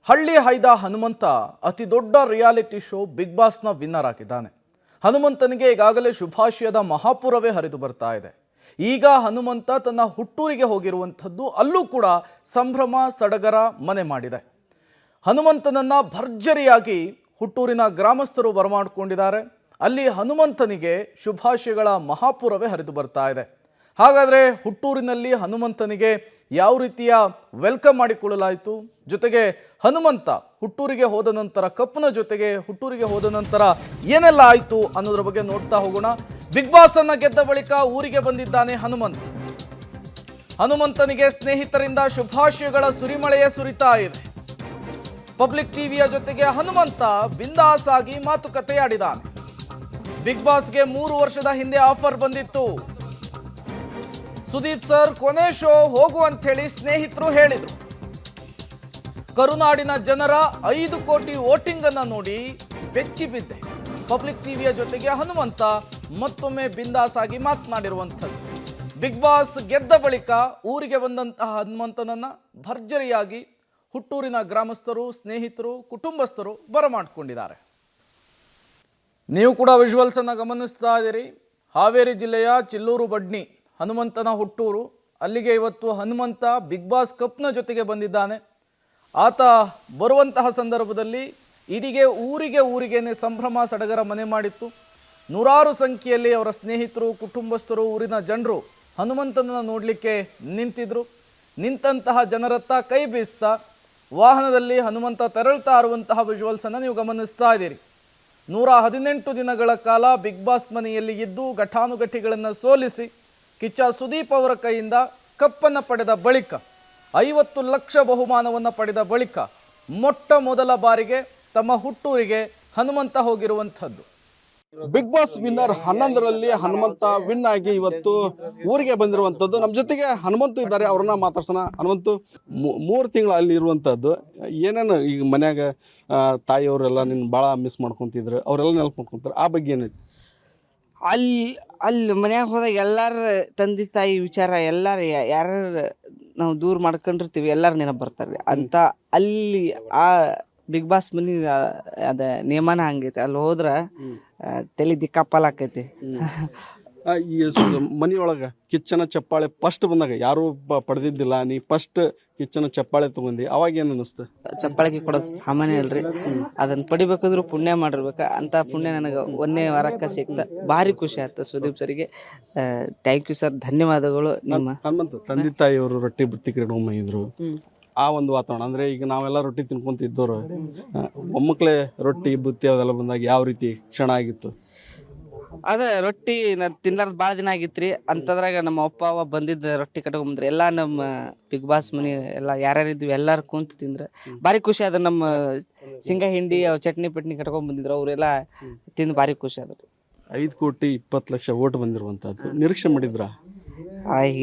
ಹಳ್ಳಿ ಹೈದ ಹನುಮಂತ ಅತಿ ದೊಡ್ಡ ರಿಯಾಲಿಟಿ ಶೋ ಬಿಗ್ ಬಾಸ್ನ ವಿನ್ನರ್ ಆಗಿದ್ದಾನೆ. ಹನುಮಂತನಿಗೆ ಈಗಾಗಲೇ ಶುಭಾಶಯದ ಮಹಾಪುರವೇ ಹರಿದು ಬರ್ತಾ ಇದೆ. ಈಗ ಹನುಮಂತ ತನ್ನ ಹುಟ್ಟೂರಿಗೆ ಹೋಗಿರುವಂಥದ್ದು, ಅಲ್ಲೂ ಕೂಡ ಸಂಭ್ರಮ ಸಡಗರ ಮನೆ ಮಾಡಿದೆ. ಹನುಮಂತನನ್ನ ಭರ್ಜರಿಯಾಗಿ ಹುಟ್ಟೂರಿನ ಗ್ರಾಮಸ್ಥರು ಬರಮಾಡಿಕೊಂಡಿದ್ದಾರೆ. ಅಲ್ಲಿ ಹನುಮಂತನಿಗೆ ಶುಭಾಶಯಗಳ ಮಹಾಪುರವೇ ಹರಿದು ಬರ್ತಾ ಇದೆ. ಹಾಗಾದರೆ ಹುಟ್ಟೂರಿನಲ್ಲಿ ಹನುಮಂತನಿಗೆ ಯಾವ ರೀತಿಯ ವೆಲ್ಕಮ್ ಮಾಡಿಕೊಳ್ಳಲಾಯಿತು, ಜೊತೆಗೆ ಹನುಮಂತ ಹುಟ್ಟೂರಿಗೆ ಹೋದ ನಂತರ ಕಪ್ಪನ ಜೊತೆಗೆ ಹುಟ್ಟೂರಿಗೆ ಹೋದ ನಂತರ ಏನೆಲ್ಲ ಆಯಿತು ಅನ್ನೋದ್ರ ಬಗ್ಗೆ ನೋಡ್ತಾ ಹೋಗೋಣ. ಬಿಗ್ ಬಾಸ್ ಅನ್ನ ಗೆದ್ದ ಬಳಿಕ ಊರಿಗೆ ಬಂದಿದ್ದಾನೆ ಹನುಮಂತ. ಹನುಮಂತನಿಗೆ ಸ್ನೇಹಿತರಿಂದ ಶುಭಾಶಯಗಳ ಸುರಿಮಳೆಯೇ ಸುರಿತಾ ಇದೆ. ಪಬ್ಲಿಕ್ ಟಿವಿಯ ಜೊತೆಗೆ ಹನುಮಂತ ಬಿಂದಾಸ್ ಆಗಿ ಮಾತುಕತೆ ಆಡಿದಾನೆ. ಬಿಗ್ ಬಾಸ್ಗೆ 3 ವರ್ಷದ ಹಿಂದೆ ಆಫರ್ ಬಂದಿತ್ತು. ಸುದೀಪ್ ಸರ್ ಕೊನೆ ಶೋ ಹೋಗು ಅಂತ ಹೇಳಿ ಸ್ನೇಹಿತರು ಹೇಳಿದ್ರು. ಕರುನಾಡಿನ ಜನರ 5 ಕೋಟಿ ವೋಟಿಂಗ್ ಅನ್ನ ನೋಡಿ ಬೆಚ್ಚಿ ಬಿದ್ದೆ. ಪಬ್ಲಿಕ್ ಟಿವಿಯ ಜೊತೆಗೆ ಹನುಮಂತ ಮತ್ತೊಮ್ಮೆ ಬಿಂದಾಸ್ ಆಗಿ ಮಾತನಾಡಿರುವಂಥದ್ದು. ಬಿಗ್ ಬಾಸ್ ಗೆದ್ದ ಬಳಿಕ ಊರಿಗೆ ಬಂದಂತಹ ಹನುಮಂತನನ್ನ ಭರ್ಜರಿಯಾಗಿ ಹುಟ್ಟೂರಿನ ಗ್ರಾಮಸ್ಥರು, ಸ್ನೇಹಿತರು, ಕುಟುಂಬಸ್ಥರು ಬರಮಾಡಿಕೊಂಡಿದ್ದಾರೆ. ನೀವು ಕೂಡ ವಿಜುವಲ್ಸ್ ಅನ್ನ ಗಮನಿಸ್ತಾ ಇದ್ದೀರಿ. ಹಾವೇರಿ ಜಿಲ್ಲೆಯ ಚಿಲ್ಲೂರು ಬಡ್ನಿ ಹನುಮಂತನ ಹುಟ್ಟೂರು. ಅಲ್ಲಿಗೆ ಇವತ್ತು ಹನುಮಂತ ಬಿಗ್ ಬಾಸ್ ಕಪ್ನ ಜೊತೆಗೆ ಬಂದಿದ್ದಾನೆ. ಆತ ಬರುವಂತಹ ಸಂದರ್ಭದಲ್ಲಿ ಇಡೀ ಊರಿಗೇನೆ ಸಂಭ್ರಮ ಸಡಗರ ಮನೆ ಮಾಡಿತ್ತು. ನೂರಾರು ಸಂಖ್ಯೆಯಲ್ಲಿ ಅವರ ಸ್ನೇಹಿತರು, ಕುಟುಂಬಸ್ಥರು, ಊರಿನ ಜನರು ಹನುಮಂತನನ್ನು ನೋಡಲಿಕ್ಕೆ ನಿಂತಿದ್ರು. ನಿಂತಹ ಜನರತ್ತ ಕೈ ಬೀಸ್ತಾ ವಾಹನದಲ್ಲಿ ಹನುಮಂತ ತೆರಳ್ತಾ ಇರುವಂತಹ ವಿಜುವಲ್ಸನ್ನು ನೀವು ಗಮನಿಸ್ತಾ ಇದ್ದೀರಿ. 118 ದಿನಗಳ ಕಾಲ ಬಿಗ್ ಬಾಸ್ ಮನೆಯಲ್ಲಿ ಇದ್ದು ಘಟಾನುಘಟಿಗಳನ್ನು ಸೋಲಿಸಿ ಕಿಚ್ಚ ಸುದೀಪ್ ಅವರ ಕೈಯಿಂದ ಕಪ್ಪನ್ನು ಪಡೆದ ಬಳಿಕ 50 ಲಕ್ಷ ಬಹುಮಾನವನ್ನು ಪಡೆದ ಬಳಿಕ ಮೊಟ್ಟ ಮೊದಲ ಬಾರಿಗೆ ತಮ್ಮ ಹುಟ್ಟೂರಿಗೆ ಹನುಮಂತ ಹೋಗಿರುವಂಥದ್ದು. ಬಿಗ್ ಬಾಸ್ ವಿನ್ನರ್ 11ರಲ್ಲಿ ಹನುಮಂತ ವಿನ್ ಆಗಿ ಇವತ್ತು ಊರಿಗೆ ಬಂದಿರುವಂತದ್ದು. ನಮ್ಮ ಜೊತೆಗೆ ಹನುಮಂತು ಇದ್ದಾರೆ, ಅವ್ರನ್ನ ಮಾತಾಡ್ಸೋಣ. ಹನುಮಂತು, 3 ತಿಂಗಳು ಅಲ್ಲಿ ಇರುವಂತದ್ದು, ಏನೇನು ಈಗ ಮನ್ಯಾಗ ತಾಯಿಯವರೆಲ್ಲ ನಿನ್ನ ಭಾಳ ಮಿಸ್ ಮಾಡ್ಕೊಂತಿದ್ರು, ಅವರೆಲ್ಲ ನೆನಪು ಮಾಡ್ಕೊಂತಾರೆ, ಆ ಬಗ್ಗೆ ಏನೈತಿ? ಅಲ್ಲಿ ಮನ್ಯಾಗ ಹೋದಾಗ ಎಲ್ಲಾರ ತಂದೆ ತಾಯಿ ವಿಚಾರ ಎಲ್ಲಾರು ಯಾರು ನಾವು ದೂರ ಮಾಡ್ಕೊಂಡಿರ್ತೀವಿ, ಎಲ್ಲಾರು ನೆನಪು ಬರ್ತಾರೆ ಅಂತ. ಅಲ್ಲಿ ಆ ಬಿಗ್ ಬಾಸ್ ಮನಿ ಅದ ನಿಯಮನ ಹಂಗೈತಿ. ಅಲ್ಲಿ ಹೋದ್ರ ತಲೆ ದಿಕ್ಕಾಪಲ್ ಆಕೈತಿ. ಈ ಮನಿಯೊಳಗ ಕಿಚ್ಚನ ಚಪ್ಪಾಳೆ ಫಸ್ಟ್ ಬಂದಾಗ ಯಾರು ಪಡೆದಿದ್ದಿಲ್ಲ, ನೀ ಫಸ್ಟ್ ಕಿಚ್ಚನ ಚಪ್ಪಾಳೆ ತಗೊಂಡಿ, ಅವಾಗ ಏನ್ ಅನಿಸ್ತು? ಚಪ್ಪಾಳಿಗೆ ಕೊಡೋದು ಸಾಮಾನ್ಯ ಅಲ್ರಿ, ಅದನ್ನ ಪಡಿಬೇಕಾದ್ರು ಪುಣ್ಯ ಮಾಡಿರ್ಬೇಕ. ಅಂತ ಪುಣ್ಯ ನನಗೆ 1ನೇ ವಾರಕ್ಕೆ ಸಿಕ್ತ. ಭಾರಿ ಖುಷಿ ಆಯ್ತು. ಸುದೀಪ್ ಸರ್ಗೆ ಥ್ಯಾಂಕ್ ಯು ಸರ್, ಧನ್ಯವಾದಗಳು. ನಿಮ್ಮ ಹನುಮಂತ ತಂದೆ ತಾಯಿಯವರು ರೊಟ್ಟಿ ಬುತ್ತಿ ಕಡೆ ಇದ್ರು, ಆ ಒಂದು ವಾತಾವರಣ ಅಂದ್ರೆ ಈಗ ನಾವೆಲ್ಲ ರೊಟ್ಟಿ ತಿನ್ಕೊಂತ ಇದ್ದವ್ರು, ಮೊಮ್ಮಕ್ಳೇ ರೊಟ್ಟಿ ಬುತ್ತಿ ಅವೆಲ್ಲ ಬಂದಾಗ ಯಾವ ರೀತಿ ಕ್ಷಣ ಆಗಿತ್ತು? ಅದ ರೊಟ್ಟಿ ನಾನು ತಿನ್ಲಾರ್ದು ಭಾಳ ದಿನ ಆಗಿತ್ರಿ. ಅಂತದ್ರಾಗ ನಮ್ಮ ಅಪ್ಪ ಅವ್ವ ಬಂದಿದ್ದ ರೊಟ್ಟಿ ಕಟ್ಕೊಂಬಂದ್ರೆ ಎಲ್ಲ ನಮ್ಮ ಬಿಗ್ ಬಾಸ್ ಮನಿ ಎಲ್ಲ ಯಾರ್ಯಾರಿದ್ವಿ ಎಲ್ಲಾರು ಕುಂತು ತಿಂದ್ರೆ ಭಾರಿ ಖುಷಿ ಅದ. ನಮ್ಮ ಶೇಂಗಾ ಹಿಂಡಿ ಚಟ್ನಿ ಪಟ್ನಿ ಕಟ್ಕೊಂಡ್ ಅವರೆಲ್ಲ ತಿಂದು ಭಾರಿ ಖುಷಿ ಅದ. 5 ಕೋಟಿ 20 ಲಕ್ಷ ಓಟ್ ಬಂದಿರುವಂತದ್ದು ನಿರೀಕ್ಷೆ ಮಾಡಿದ್ರ?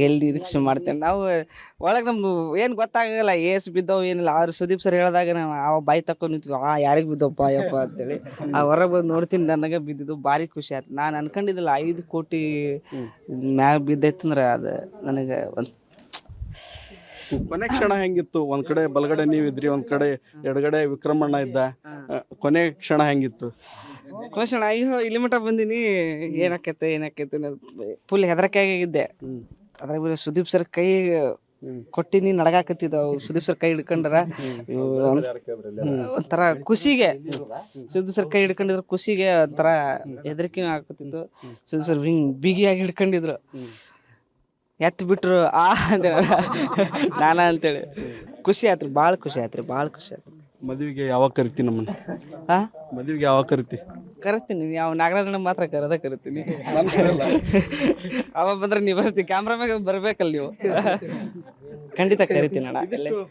ಎಲ್ಲಿ ನಿರೀಕ್ಷೆ ಮಾಡ್ತೇನೆ ನಾವು. ಒಳಗೆ ನಮ್ದು ಏನು ಗೊತ್ತಾಗಲ್ಲ, ಏಸ್ ಬಿದ್ದವು ಏನಿಲ್ಲ. ಅವ್ರು ಸುದೀಪ್ ಸರ್ ಹೇಳಿದಾಗ ನಾವು ಆ ಬಾಯಿ ತಕೊಂಡು ನಿಂತೀವಿ, ಯಾರಿಗೆ ಬಿದ್ದಪ್ಪ ಯಪ್ಪ ಅಂತೇಳಿ. ಆ ಹೊರಗೆ ಬಂದು ನೋಡ್ತೀನಿ, ನನಗೆ ಬಿದ್ದಿದ್ದು ಭಾರಿ ಖುಷಿ ಆಯ್ತು. ನಾನು ಅನ್ಕೊಂಡಿದ್ದಿಲ್ಲ 5 ಕೋಟಿ ಮ್ಯಾಗ ಬಿದ್ದೈತಂದ್ರೆ ಅದು ನನಗೆ ಒಂದು ಕೊನೆ ಕ್ಷಣ ಹೆಂಗಿತ್ತು? ಒಂದ್ ಕಡೆ ಬಲಗಡೆ ನೀವಿದ್ರಿ, ಒಂದ್ ಕಡೆ ಎಡಗಡೆ ವಿಕ್ರಮಣ್ಣ ಇದ್ದ, ಕೊನೆ ಕ್ಷಣ ಹೆಂಗಿತ್ತು? ಕ್ವಶನ್ ಅಯ್ಯೋ ಇಲ್ಲಿ ಮಟ್ಟ ಬಂದಿನಿ, ಏನಾಕೈತೆ ಫುಲ್ ಹೆದರಿಕೆ ಆಗಿದ್ದೆ. ಅದ್ರಾಗ ಸುದೀಪ್ ಸರ್ ಕೈ ಕೊಟ್ಟಿನಿ, ನಡಗಾಕತ್ತಿದ್ದವು. ಸುದೀಪ್ ಸರ್ ಕೈ ಹಿಡ್ಕೊಂಡ್ರ ಒಂಥರ ಖುಷಿಗೆ, ಸುದೀಪ್ ಸರ್ ಕೈ ಹಿಡ್ಕೊಂಡಿದ್ರು ಖುಷಿಗೆ ಒಂಥರ ಹೆದರಿಕೆನೂ ಆಕತ್ತಿತ್ತು. ಸುದೀಪ್ ಸರ್ ಬಿಗಿಯಾಗಿ ಹಿಡ್ಕೊಂಡಿದ್ರು, ಎತ್ತು ಬಿಟ್ರು ನಾನ ಅಂತೇಳಿ ಖುಷಿ ಆಯ್ತ್ರಿ. ಭಾಳ ಖುಷಿ ಆಯ್ತ್ರಿ. ಮದುವೆಗೆ ಯಾವಾಗ ಕರಿತಿ ನಮ್ಮನ್ನ? ಮದುವೆಗೆ ಯಾವಾಗ ಕರಿತೀನಿ. ಯಾವ ನಾಗರಾಜನ ಮಾತ್ರ ಕರಿತೀನಿ. ಅವ ಬಂದ್ರೆ ನೀವು ಬರ್ತೀವಿ, ಕ್ಯಾಮ್ರಾಮ್ಯಾಗ ಬರ್ಬೇಕಲ್ಲ ನೀವು. ಖಂಡಿತ ಕರಿತೀನಿ ಅಣ್ಣ.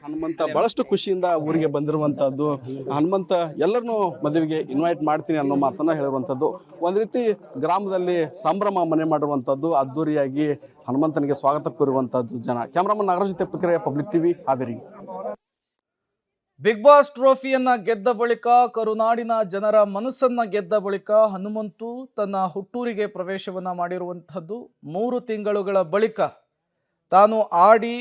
ಹನುಮಂತ ಬಹಳಷ್ಟು ಖುಷಿಯಿಂದ ಊರಿಗೆ ಬಂದಿರುವಂತದ್ದು. ಹನುಮಂತ ಎಲ್ಲರನ್ನೂ ಮದುವೆಗೆ ಇನ್ವೈಟ್ ಮಾಡ್ತೀನಿ ಅನ್ನೋ ಮಾತನ್ನ ಹೇಳುವಂಥದ್ದು. ಒಂದ್ ರೀತಿ ಗ್ರಾಮದಲ್ಲಿ ಸಂಭ್ರಮ ಮನೆ ಮಾಡಿರುವಂತದ್ದು, ಅದ್ದೂರಿಯಾಗಿ ಹನುಮಂತನಿಗೆ ಸ್ವಾಗತ ಕೋರುವಂತದ್ದು ಜನ. ಕ್ಯಾಮ್ರಾಮನ್ ನಾಗರಾಜ್ ಜೊತೆ ಪ್ರಕ್ರಿಯೆ, Public TV, Haveri. Bigg Boss ಟ್ರೋಫಿಯನ್ನ ಗೆದ್ದ ಬಳಿಕ, ಕರುನಾಡಿನ ಜನರ ಮನಸ್ಸನ್ನ ಗೆದ್ದ ಬಳಿಕ ಹನುಮಂತು ತನ್ನ ಹುಟ್ಟೂರಿಗೆ ಪ್ರವೇಶವನ್ನ ಮಾಡಿರುವಂಥದ್ದು. 3 ತಿಂಗಳುಗಳ ಬಳಿಕ ತಾನು ಆಡಿ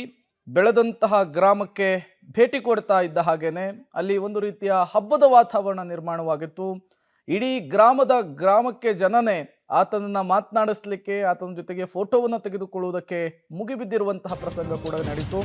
ಬೆಳೆದಂತಹ ಗ್ರಾಮಕ್ಕೆ ಭೇಟಿ ಕೊಡ್ತಾ ಇದ್ದ ಹಾಗೇನೆ ಅಲ್ಲಿ ಒಂದು ರೀತಿಯ ಹಬ್ಬದ ವಾತಾವರಣ ನಿರ್ಮಾಣವಾಗಿತ್ತು. ಇಡೀ ಗ್ರಾಮಕ್ಕೆ ಜನನೇ ಆತನನ್ನ ಮಾತನಾಡಿಸ್ಲಿಕ್ಕೆ, ಆತನ ಜೊತೆಗೆ ಫೋಟೋವನ್ನು ತೆಗೆದುಕೊಳ್ಳುವುದಕ್ಕೆ ಮುಗಿಬಿದ್ದಿರುವಂತಹ ಪ್ರಸಂಗ ಕೂಡ ನಡೀತು.